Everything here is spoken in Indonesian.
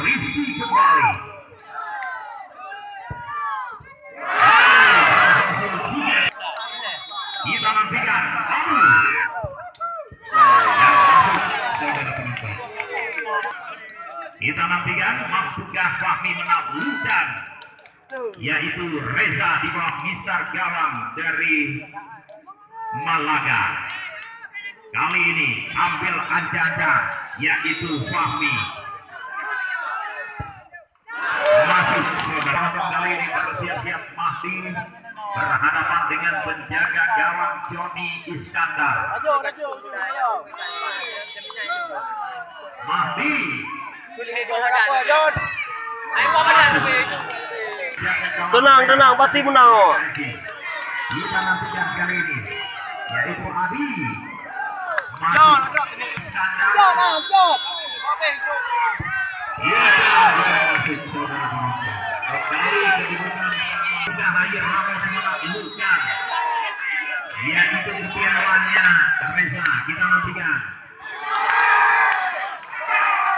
Rizky kembali. Kita nantikan Abu yang masuk, saudara penonton. Kita nantikan mampukah Fahmi menaklukkan, yaitu Reza di bawah Mister Gawang dari Malaga. Kali ini ambil anda yaitu Fahmi. Masuk, saudara. Kali ini bersiap-siap Mahdi berhadapan dengan penjaga gawang Joni Iskandar. Mahdi. Tenang, pasti menang. Kita nantikan kali ini yaitu Adi. John. Ya, kembali kedudukan Cahaya Ramos menaklukkan, yaitu piawannya Reza. Kita nantikan.